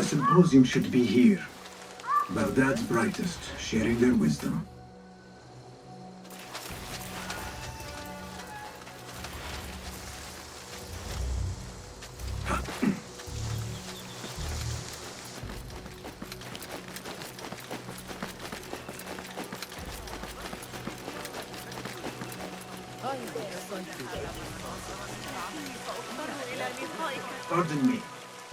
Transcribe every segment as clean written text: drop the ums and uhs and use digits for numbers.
Symposium should be here. Baghdad's brightest, sharing their wisdom. Pardon me.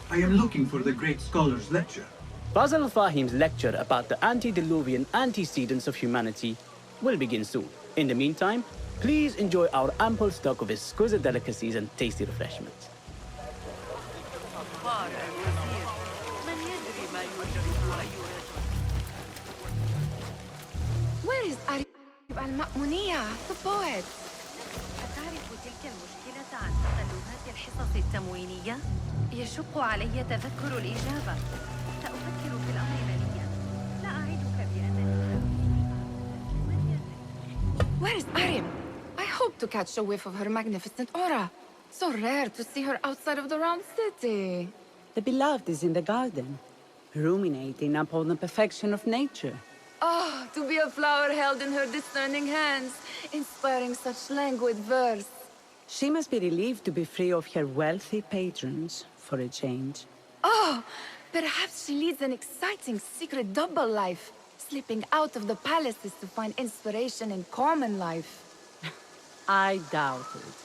I am looking for the great scholar's lecture. Basil al-Fahim's lecture about the antediluvian antecedents of humanity will begin soon. In the meantime, please enjoy our ample stock of exquisite delicacies and tasty refreshments. Where is Arib al-Ma'muniyya, the poet? أتعرف تلك المشكلة عن تقلبات الحصص التموينية؟ يشق علي تذكر الإجابة. سأفكر في الأمر مليا. لا أعدك بأنني Where is Arib? I hope to catch a whiff of her magnificent aura. So rare to see her outside of the round city. The beloved is in the garden, ruminating upon the perfection of nature. Oh, to be a flower held in her discerning hands, inspiring such languid verse. She must be relieved to be free of her wealthy patrons, for a change. Oh, perhaps she leads an exciting secret double life, slipping out of the palaces to find inspiration in common life. I doubt it.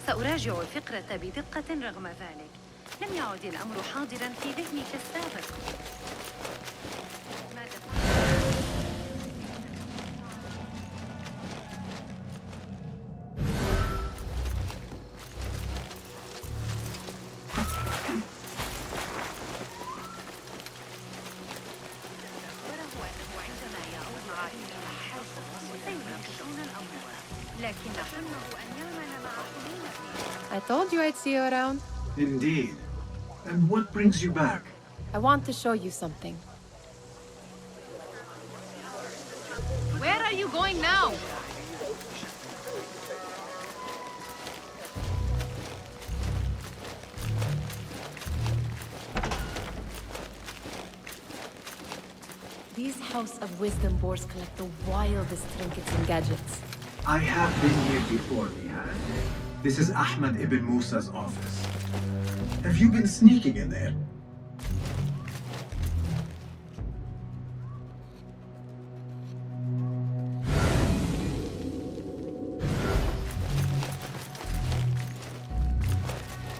سأراجع الفقرة بدقة رغم ذلك. لم يعد الأمر حاضراً في ذهني كالسابق. I told you I'd see you around. Indeed. And what brings you back? I want to show you something. Where are you going now? These House of Wisdom boards collect the wildest trinkets and gadgets. I have been here before, Nihad. This is Ahmed ibn Musa's office. Have you been sneaking in there?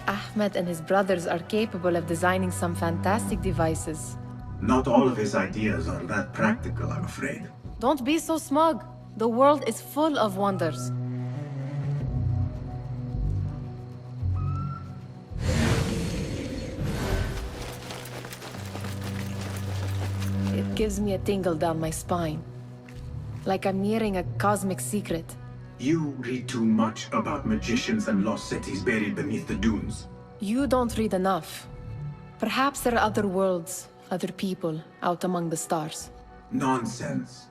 Ahmed and his brothers are capable of designing some fantastic devices. Not all of his ideas are that practical, I'm afraid. Don't be so smug. The world is full of wonders. It gives me a tingle down my spine. Like I'm nearing a cosmic secret. You read too much about magicians and lost cities buried beneath the dunes. You don't read enough. Perhaps there are other worlds, other people, out among the stars. Nonsense.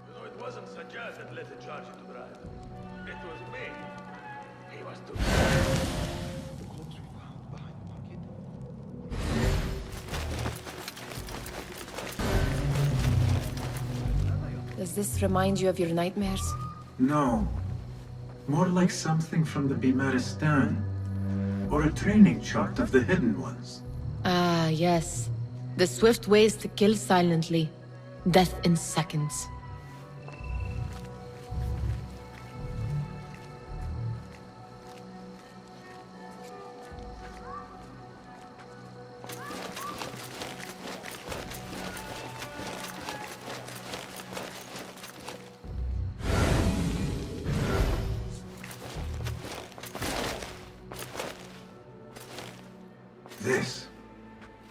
You know, it wasn't Sajjad that led the charge into Baghdad. It was me. He was too... The cloaks we found behind the market. Does this remind you of your nightmares? No. More like something from the Bimaristan. Or a training chart of the Hidden Ones. Ah, yes. The swift ways to kill silently. Death in seconds. This.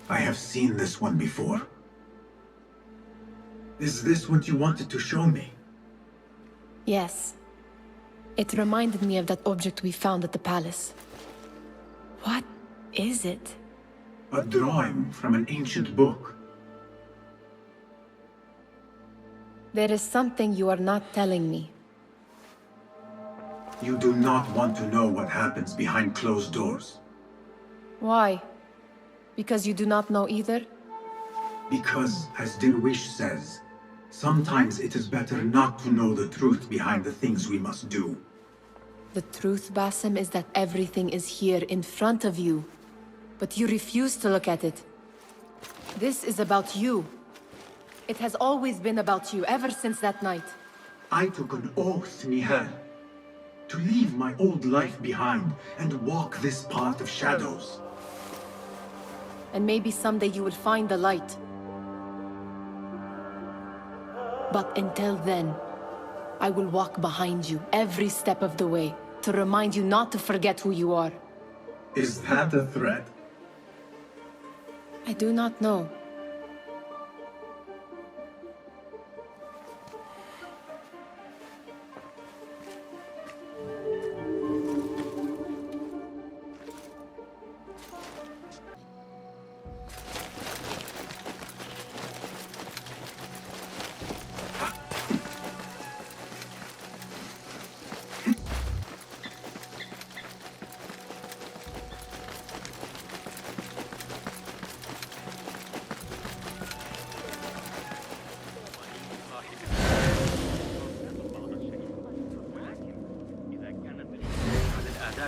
I have seen this one before. Is this what you wanted to show me? Yes. It reminded me of that object we found at the palace. What is it? A drawing from an ancient book. There is something you are not telling me. You do not want to know what happens behind closed doors. Why? Because you do not know either? Because, as Dirwish says, sometimes it is better not to know the truth behind the things we must do. The truth, Basim, is that everything is here in front of you. But you refuse to look at it. This is about you. It has always been about you, ever since that night. I took an oath, Nihal, to leave my old life behind and walk this path of shadows. And maybe someday you will find the light. But until then, I will walk behind you every step of the way to remind you not to forget who you are. Is that a threat? I do not know.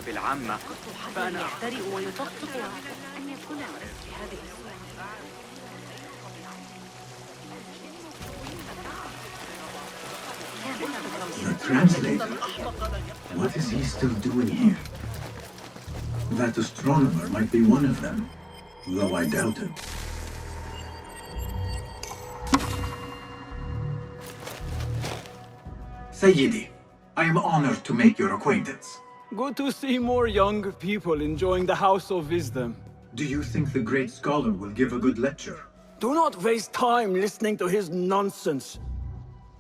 العامة فأنا يحترق ويطقطق أن يكون رأس هذه الصورة. The translator? What is he still doing here? That astronomer might be one of them, though I doubt it. Sayyidi, I am honored to make your acquaintance. Good to see more young people enjoying the House of Wisdom. Do you think the great scholar will give a good lecture? Do not waste time listening to his nonsense.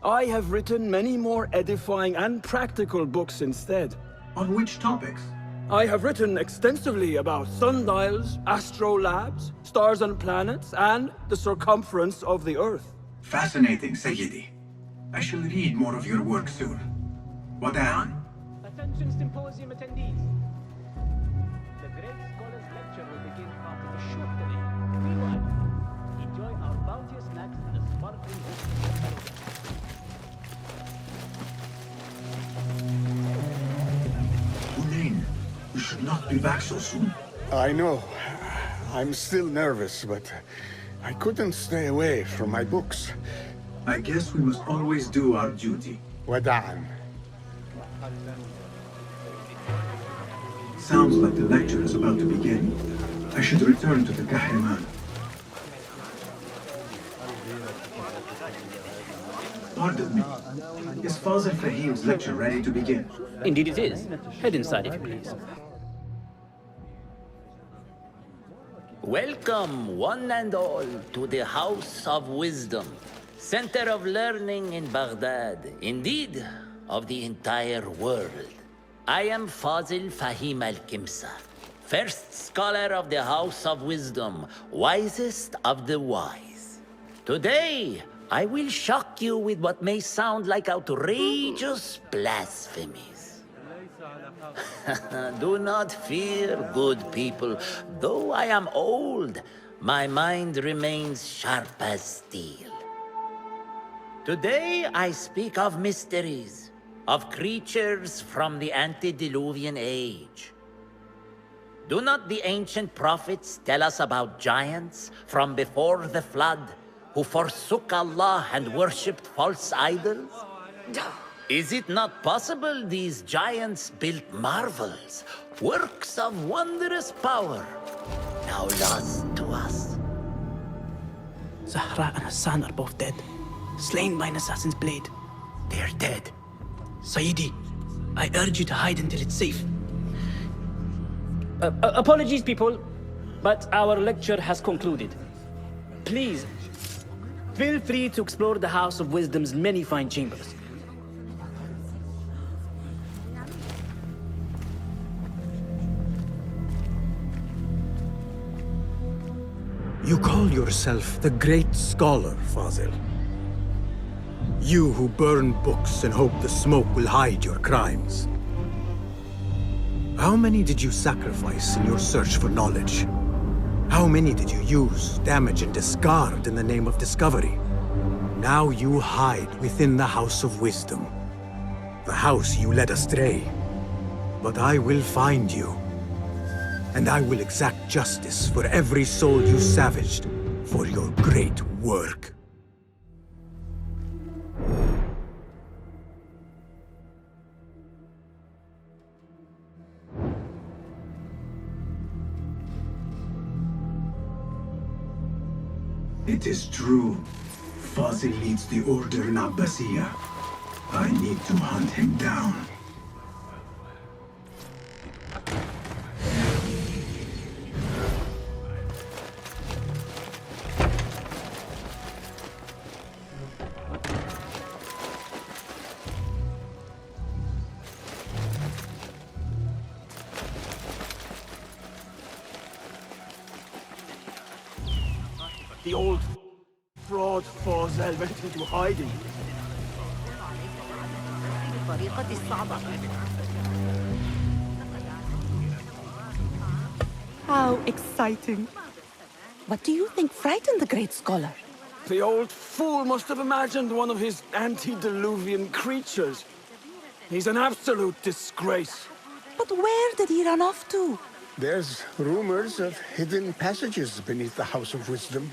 I have written many more edifying and practical books instead. On which topics? I have written extensively about sundials, astrolabes, stars and planets, and the circumference of the Earth. Fascinating, Sayyidi. I shall read more of your work soon. Wada'an. Attention Symposium attendees. The great scholar's lecture will begin after a short delay. Meanwhile, enjoy our bounteous snacks and a sparkling Hunain, you should not be back so soon. I know. I'm still nervous, but I couldn't stay away from my books. I guess we must always do our duty. Wada'an. Sounds like the lecture is about to begin. I should return to the Kahraman. Pardon me. Is Fazil Fahim's lecture ready to begin? Indeed it is. Head inside if you please. Welcome, one and all, to the House of Wisdom, center of learning in Baghdad, indeed, of the entire world. I am Fazil Fahim al-Kimsa, first scholar of the House of Wisdom, wisest of the wise. Today, I will shock you with what may sound like outrageous blasphemies. Do not fear, good people. Though I am old, my mind remains sharp as steel. Today, I speak of mysteries, of creatures from the antediluvian age. Do not the ancient prophets tell us about giants from before the flood who forsook Allah and worshipped false idols? Is it not possible these giants built marvels, works of wondrous power, now lost to us? Zahra and Hassan are both dead, slain by an assassin's blade. They're dead. Sayyidi, I urge you to hide until it's safe. Apologies, people, but our lecture has concluded. Please, feel free to explore the House of Wisdom's many fine chambers. You call yourself the Great Scholar, Fazil. You who burn books and hope the smoke will hide your crimes. How many did you sacrifice in your search for knowledge? How many did you use, damage, and discard in the name of discovery? Now you hide within the House of Wisdom. The house you led astray. But I will find you. And I will exact justice for every soul you savaged for your great work. It is true. Fazil leads the Order in Abbasiyah. I need to hunt him down. The old fraud Fazil went into hiding. How exciting. What do you think frightened the great scholar? The old fool must have imagined one of his antediluvian creatures. He's an absolute disgrace. But where did he run off to? There's rumors of hidden passages beneath the House of Wisdom.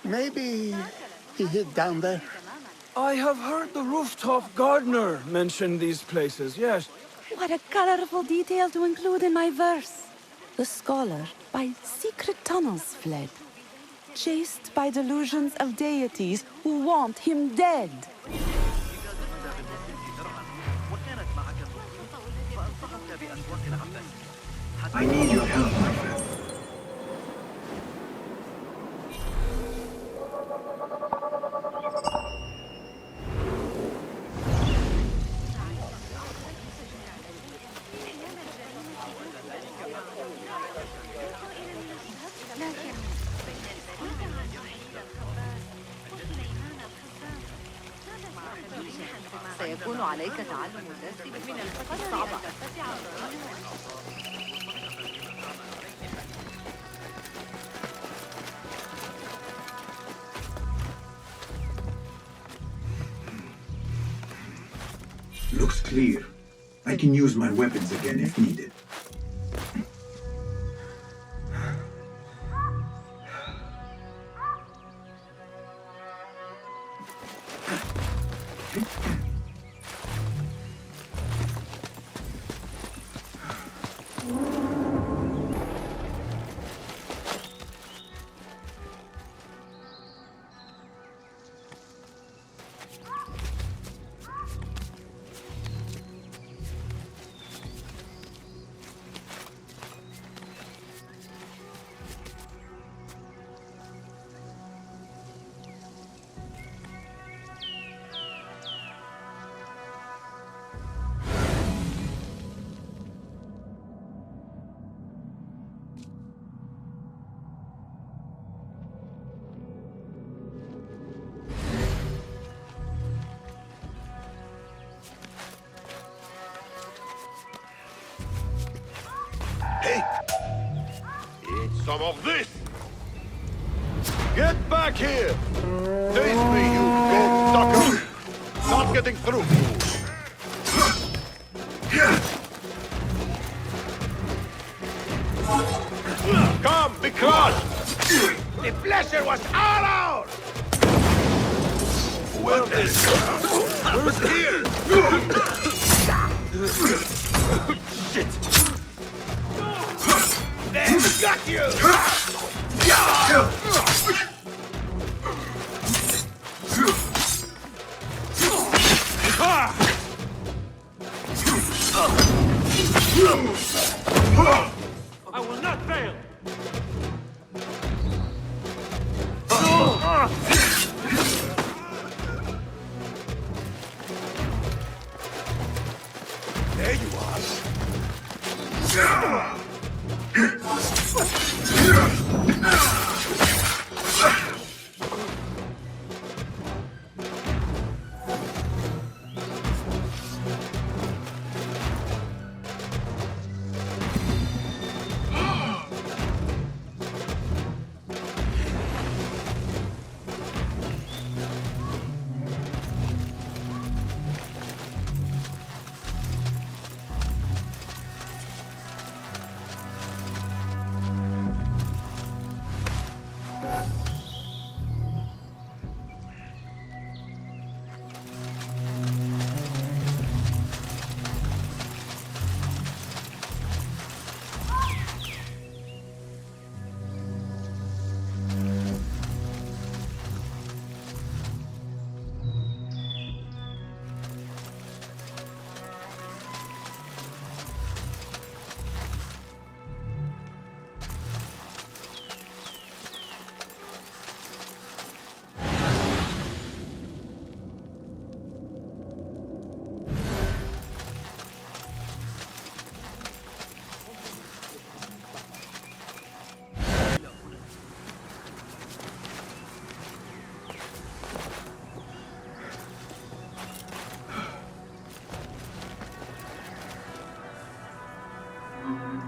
Maybe he hid down there. I have heard the rooftop gardener mention these places, yes. What a colorful detail to include in my verse. The scholar by secret tunnels fled, chased by delusions of deities who want him dead. I need your help, my friend. سيكون عليك تعلم الدرس من الفترة الصعبة. Looks clear. I can use my weapons again if needed. Some of this! Get back here! Face me, you gold sucker! Not getting through! Come, be crushed! The pleasure was all ours! Well, who's here? Shit! Got you! I will not fail! There you are!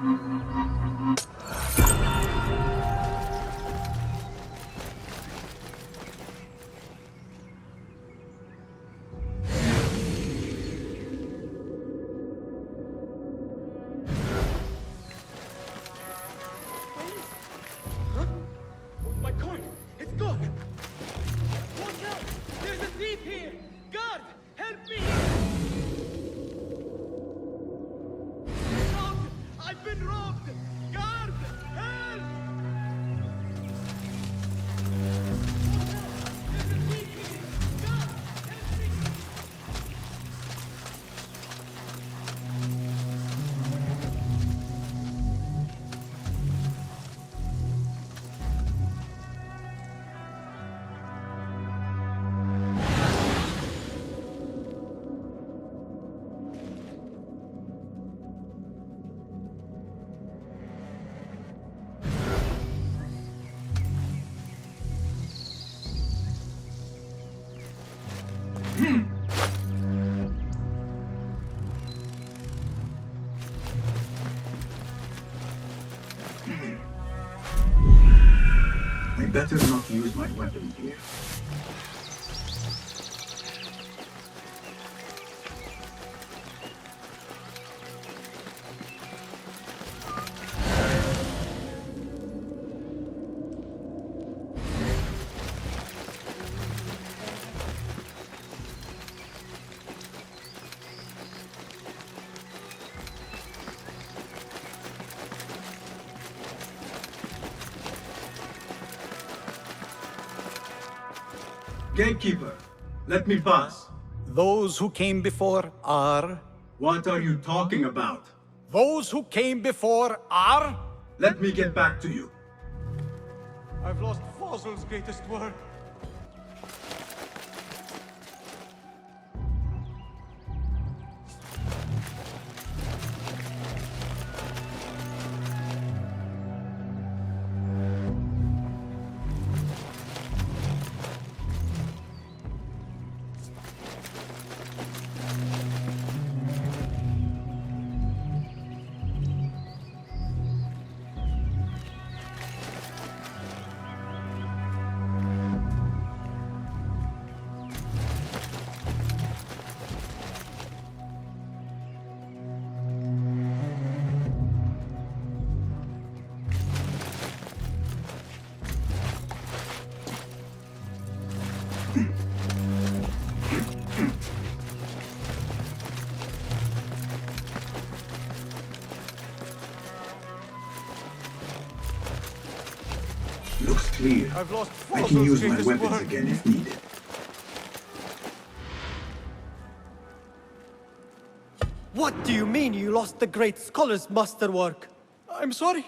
My coin! It's gone! Watch out! There's a thief here! Guard! Help me! Robbed! I've been robbed! Guard! Help! Watch out! There's a thief here! Guard! Help me! I better not use my weapon here. Gatekeeper, let me pass. Those who came before are... What are you talking about? Those who came before are... Let me get back to you. I've lost Fossil's greatest work. Looks clear. I've lost I Fossil's can use my greatest weapons work. again if needed. What do you mean you lost the great scholar's masterwork? I'm sorry.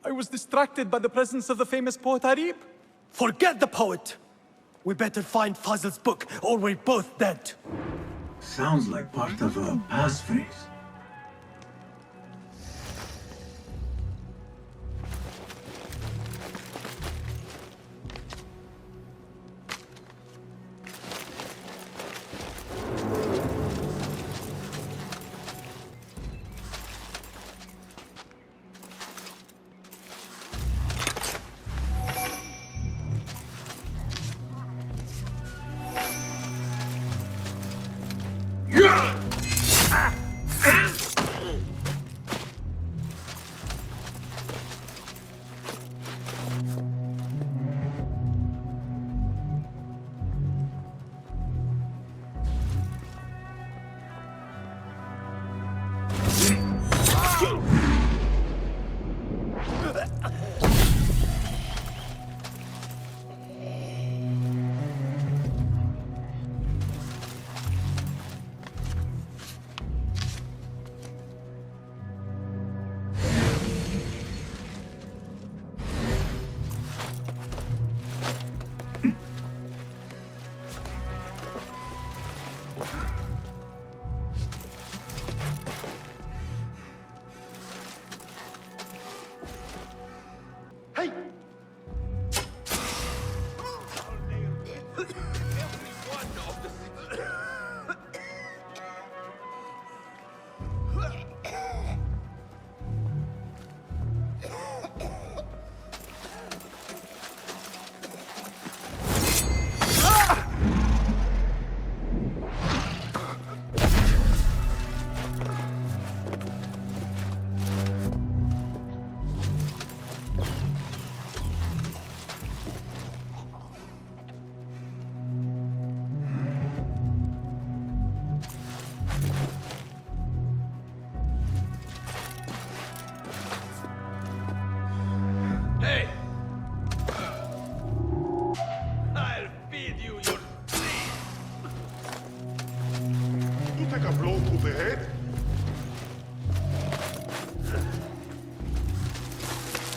I was distracted by the presence of the famous poet Arib. Forget the poet! We better find Fazl's book, or we're both dead. Sounds like part of a passphrase.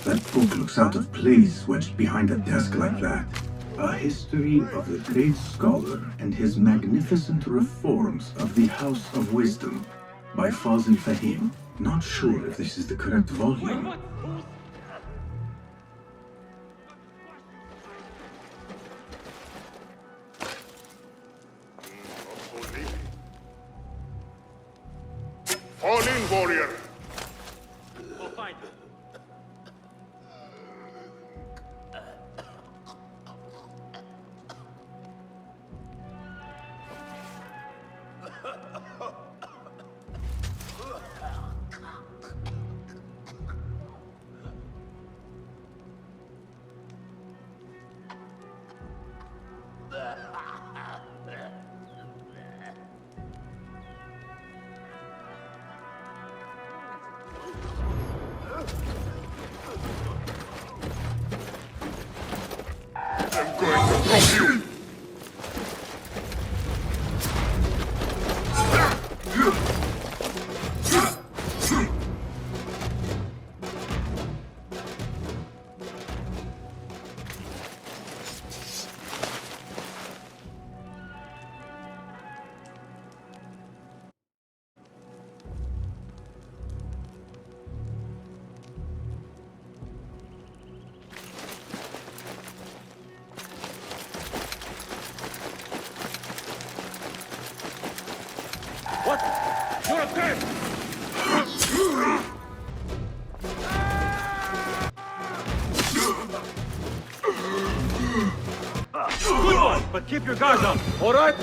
That book looks out of place wedged behind a desk like that. A history of the great scholar and his magnificent reforms of the House of Wisdom by Fazil Fahim. Not sure if this is the correct volume. Fall in, warrior! We'll find them. I'm going to drop you! What? You're a dead! Good one, but keep your guard up, all right?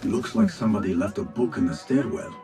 Looks like somebody left a book in the stairwell.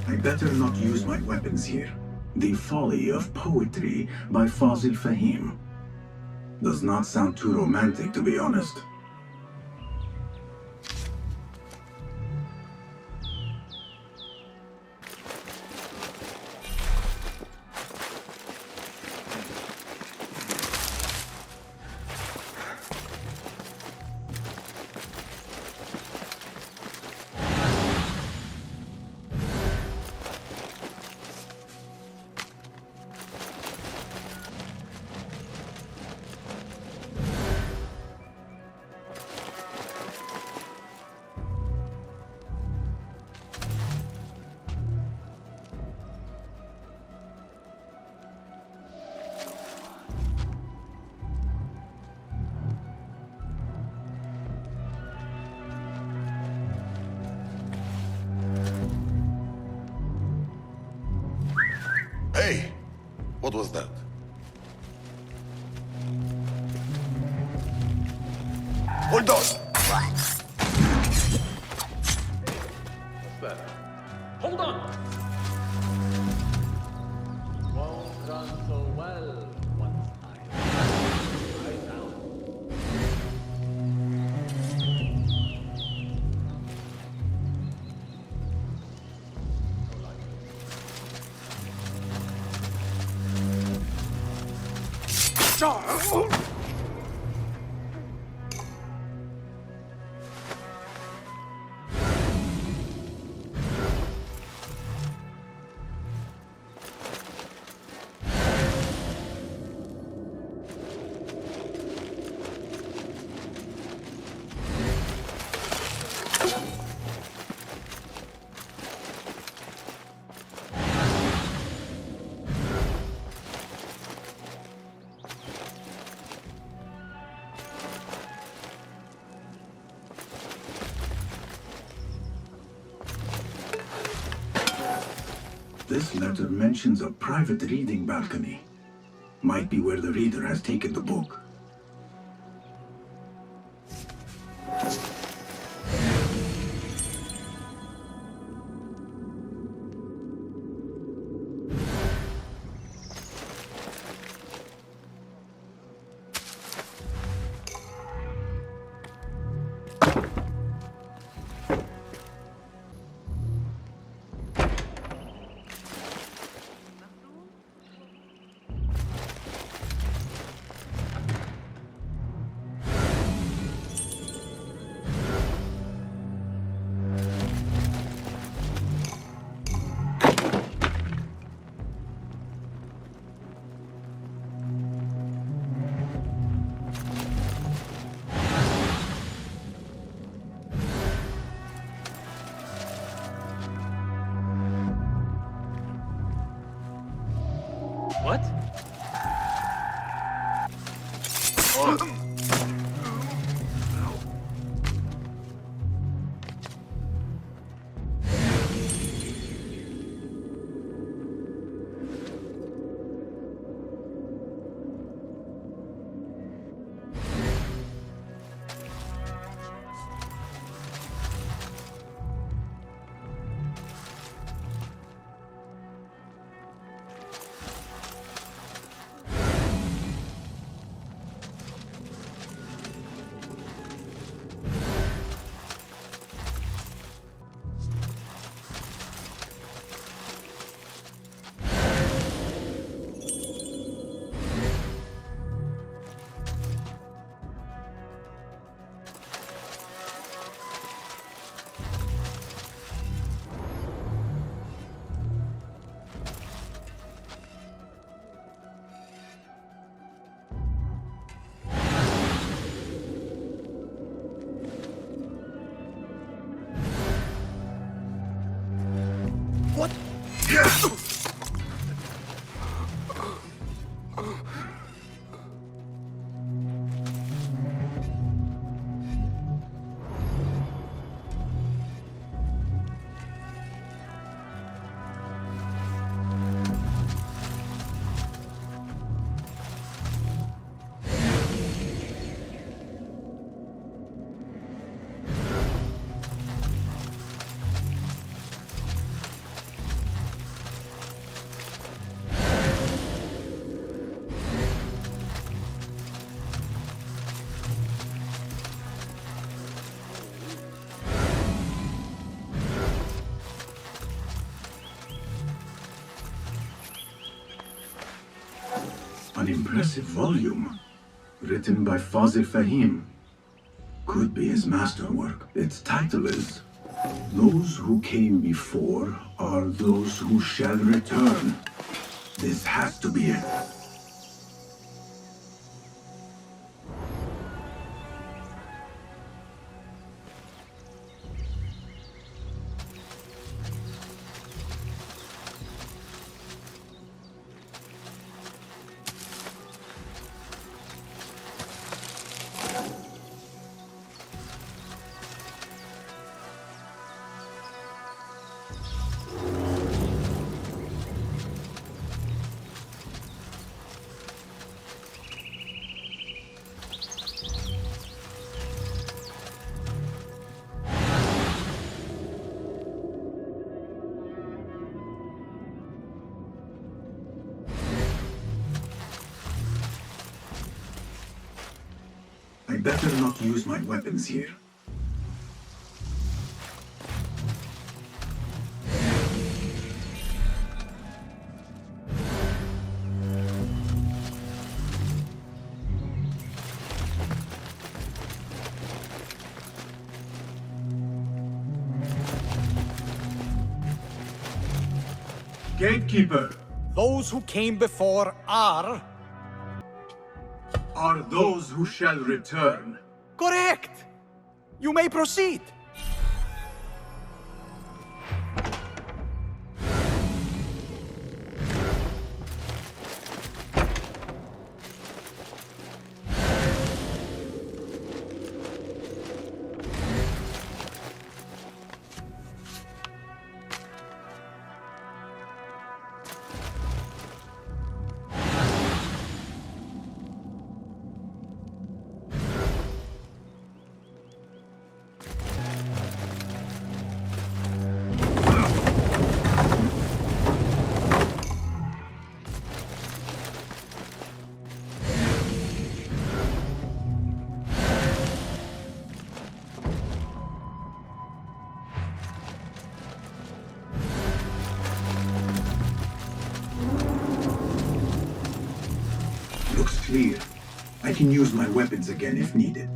I better not use my weapons here. The Folly of Poetry by Fazil Fahim. Does not sound too romantic, to be honest. Hey! What was that? Hold on! What's that? Hold on! Won't run so well once I down. This letter mentions a private reading balcony. Might be where the reader has taken the book. What? What? An impressive volume, written by Fazil Fahim. Could be his masterwork. Its title is Those Who Came Before Are Those Who Shall Return. This has to be it. I better not use my weapons here. Gatekeeper! Those who came before are those who shall return. correct! You may proceed. can use my weapons again if needed.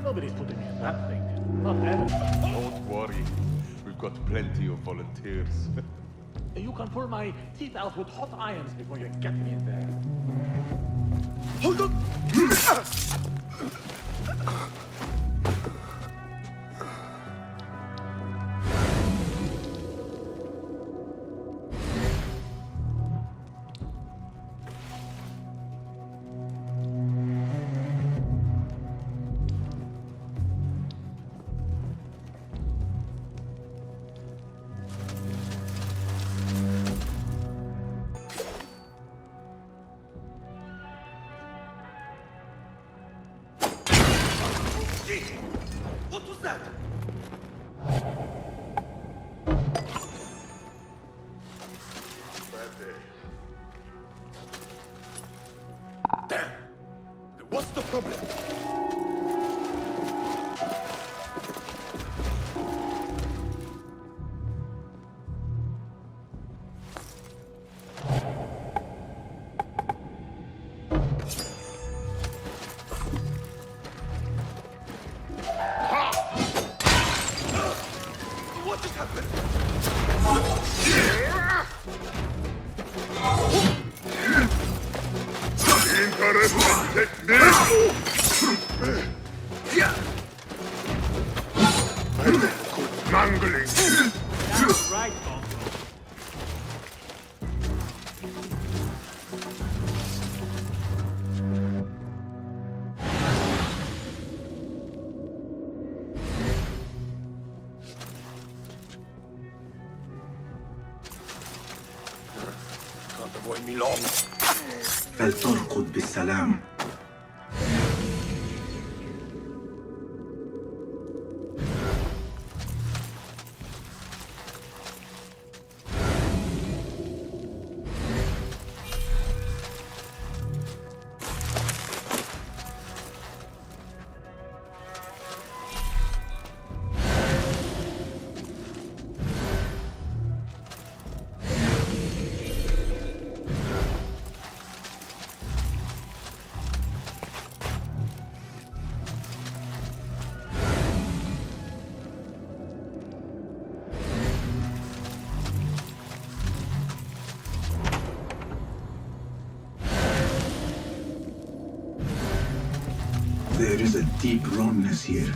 Nobody's putting me in that thing. Not ever. Don't worry. We've got plenty of volunteers. You can pull my teeth out with hot irons before you get me in there. Hold on! What was that? Bad day. Damn! What's the problem? What just happened? Interesting technique! Good mangling. That's right, Bongo. Can't avoid me long. فلترقد بالسلام. There is a deep wrongness here.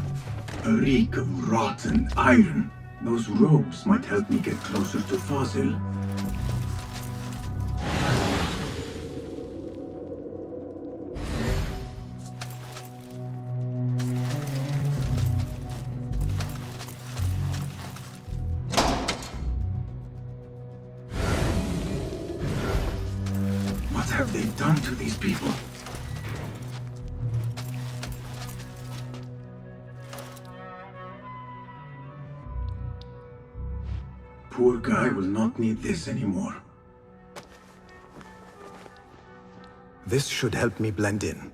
A reek of rotten iron. Those robes might help me get closer to Fazil. What have they done to these people? Poor guy will not need this anymore. This should help me blend in.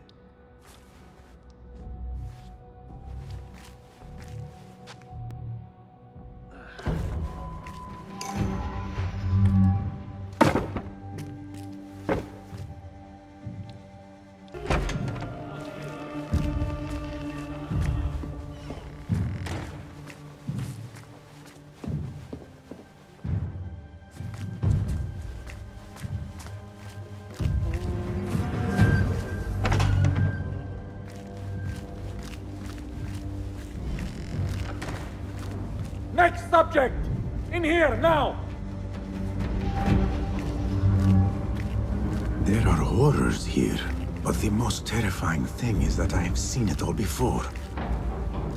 subject! In here, now! There are horrors here, but the most terrifying thing is that I have seen it all before.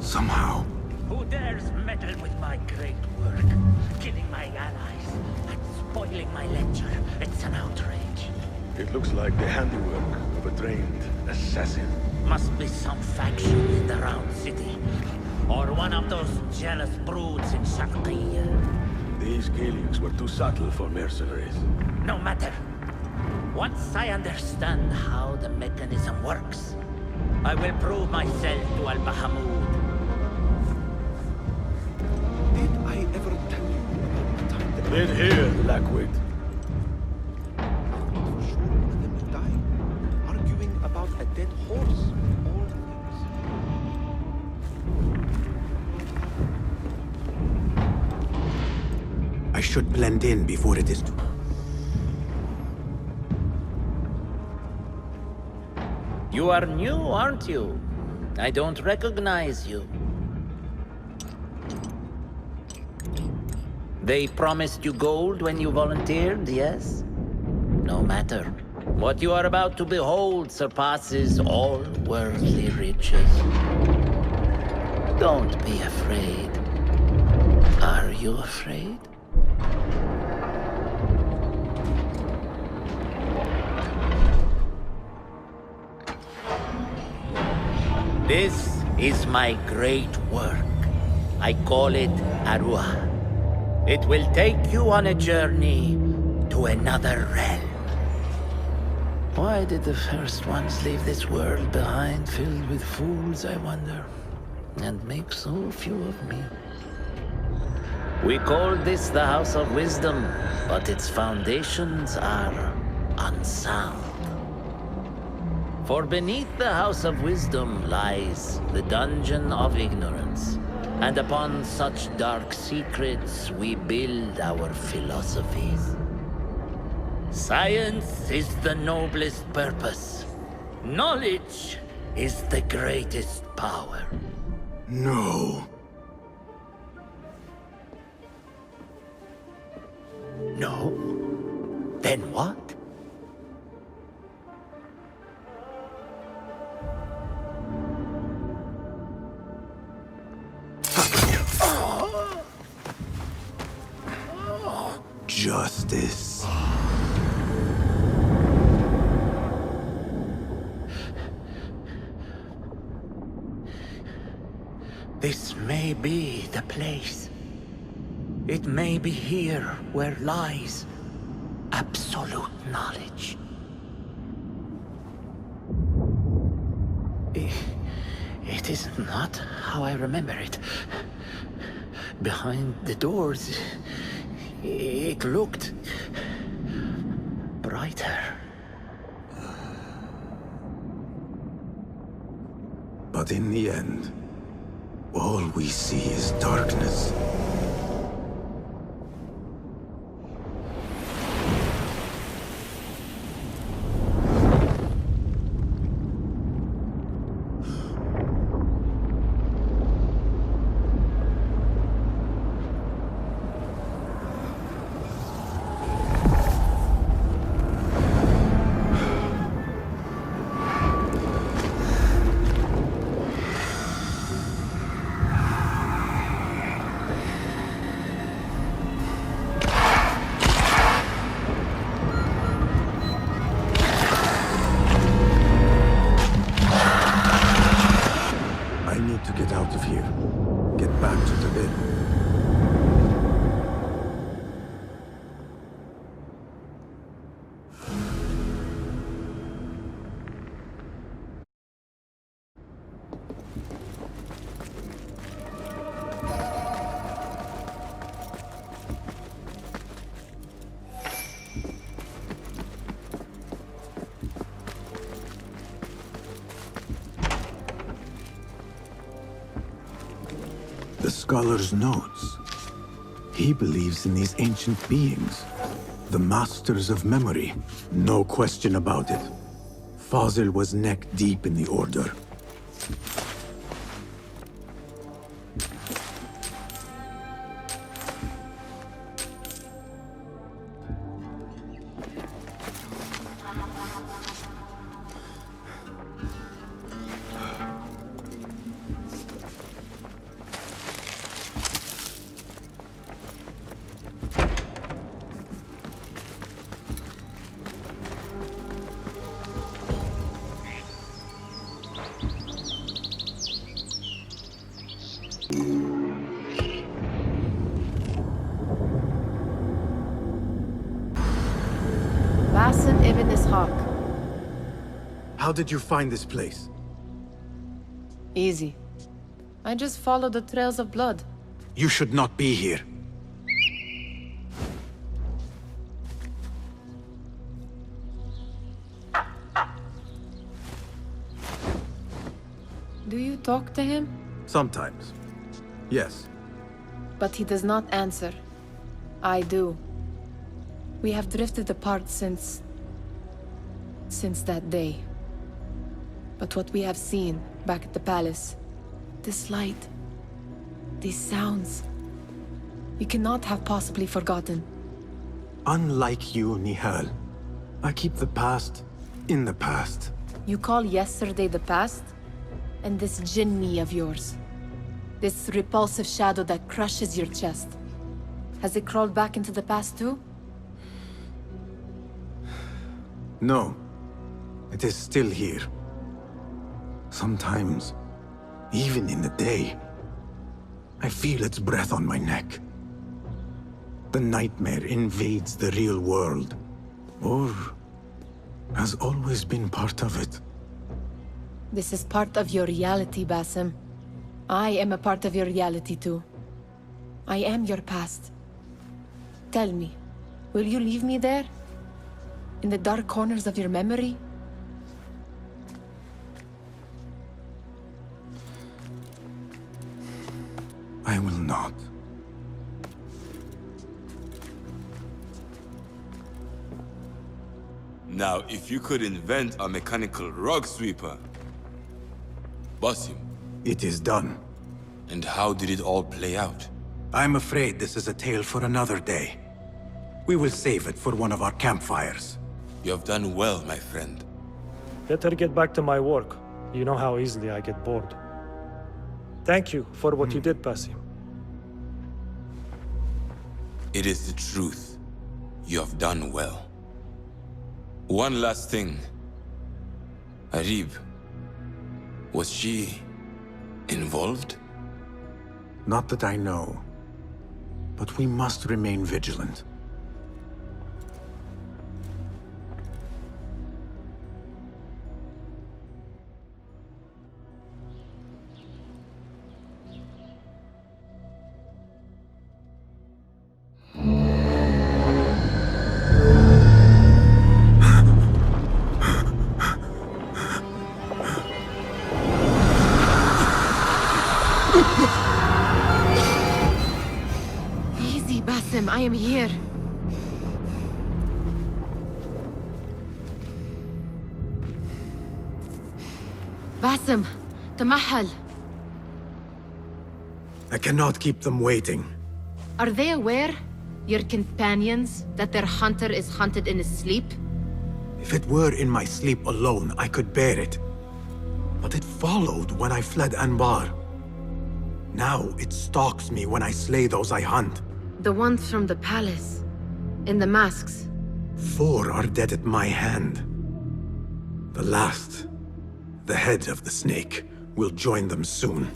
Somehow. Who dares meddle with my great work? Killing my allies and spoiling my lecture. It's an outrage. It looks like the handiwork of a trained assassin. Must be some faction in the Round City. Or one of those jealous broods in Sharqiyya. These killings were too subtle for mercenaries. No matter. Once I understand how the mechanism works, I will prove myself to Al-Bahamud. Did I ever tell you about the time that... Then here, Lackwit. Arguing about a dead horse. I should blend in before it is too... You are new, aren't you? I don't recognize you. They promised you gold when you volunteered, yes? No matter. What you are about to behold surpasses all worldly riches. Don't be afraid. Are you afraid? This is my great work. I call it Arwah. It will take you on a journey to another realm. Why did the first ones leave this world behind filled with fools, I wonder, and make so few of me? We called this the House of Wisdom, but its foundations are unsound. For beneath the House of Wisdom lies the Dungeon of Ignorance, and upon such dark secrets we build our philosophies. Science is the noblest purpose. Knowledge is the greatest power. No. No? Then what? Justice. This may be the place. It may be here where lies absolute knowledge. It is not how I remember it. Behind the doors, it looked brighter. But in the end, all we see is darkness. To get out of here. Get back to the bed. The scholar's notes. He believes in these ancient beings, the masters of memory. No question about it. Fazil was neck deep in the Order. Basim ibn Ishaq. How did you find this place? Easy. I just followed the trails of blood. You should not be here. Do you talk to him? Sometimes. Yes. But he does not answer. I do. We have drifted apart since that day. But what we have seen back at the palace, this light, these sounds, we cannot have possibly forgotten. Unlike you, Nihal, I keep the past in the past. You call yesterday the past? And this jinni of yours, this repulsive shadow that crushes your chest, has it crawled back into the past too? No. It is still here. Sometimes, even in the day, I feel its breath on my neck. The nightmare invades the real world, or has always been part of it. This is part of your reality, Basim. I am a part of your reality too. I am your past. Tell me, will you leave me there? In the dark corners of your memory? I will not. Now, if you could invent a mechanical rug sweeper... Basim. It is done. And how did it all play out? I'm afraid this is a tale for another day. We will save it for one of our campfires. You have done well, my friend. Better get back to my work. You know how easily I get bored. Thank you for what you did, Basim. It is the truth. You have done well. One last thing. Arib, was she involved? Not that I know. But we must remain vigilant. Easy, Basim, I am here. Basim, Tamahal. I cannot keep them waiting. Are they aware, your companions, that their hunter is hunted in his sleep? If it were in my sleep alone, I could bear it. But it followed when I fled Anbar. Now it stalks me when I slay those I hunt. The ones from the palace, in the masks. 4 are dead at my hand. The last, the head of the snake, will join them soon.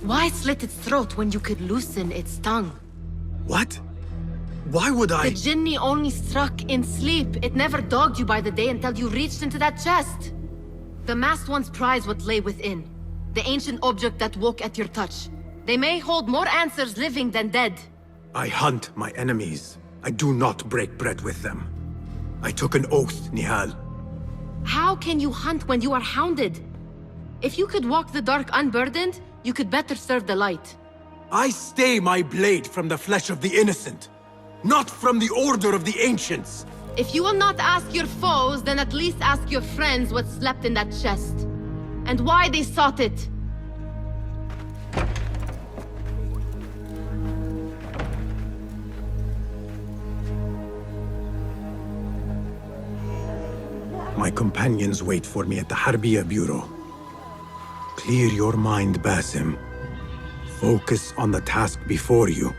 Why slit its throat when you could loosen its tongue? What? Why would I? The Jinni only struck in sleep. It never dogged you by the day until you reached into that chest. The masked ones prize what lay within. The ancient object that woke at your touch. They may hold more answers living than dead. I hunt my enemies. I do not break bread with them. I took an oath, Nihal. How can you hunt when you are hounded? If you could walk the dark unburdened, you could better serve the light. I stay my blade from the flesh of the innocent, not from the order of the ancients. If you will not ask your foes, then at least ask your friends what slept in that chest. And why they sought it. My companions wait for me at the Harbiya Bureau. Clear your mind, Basim. Focus on the task before you.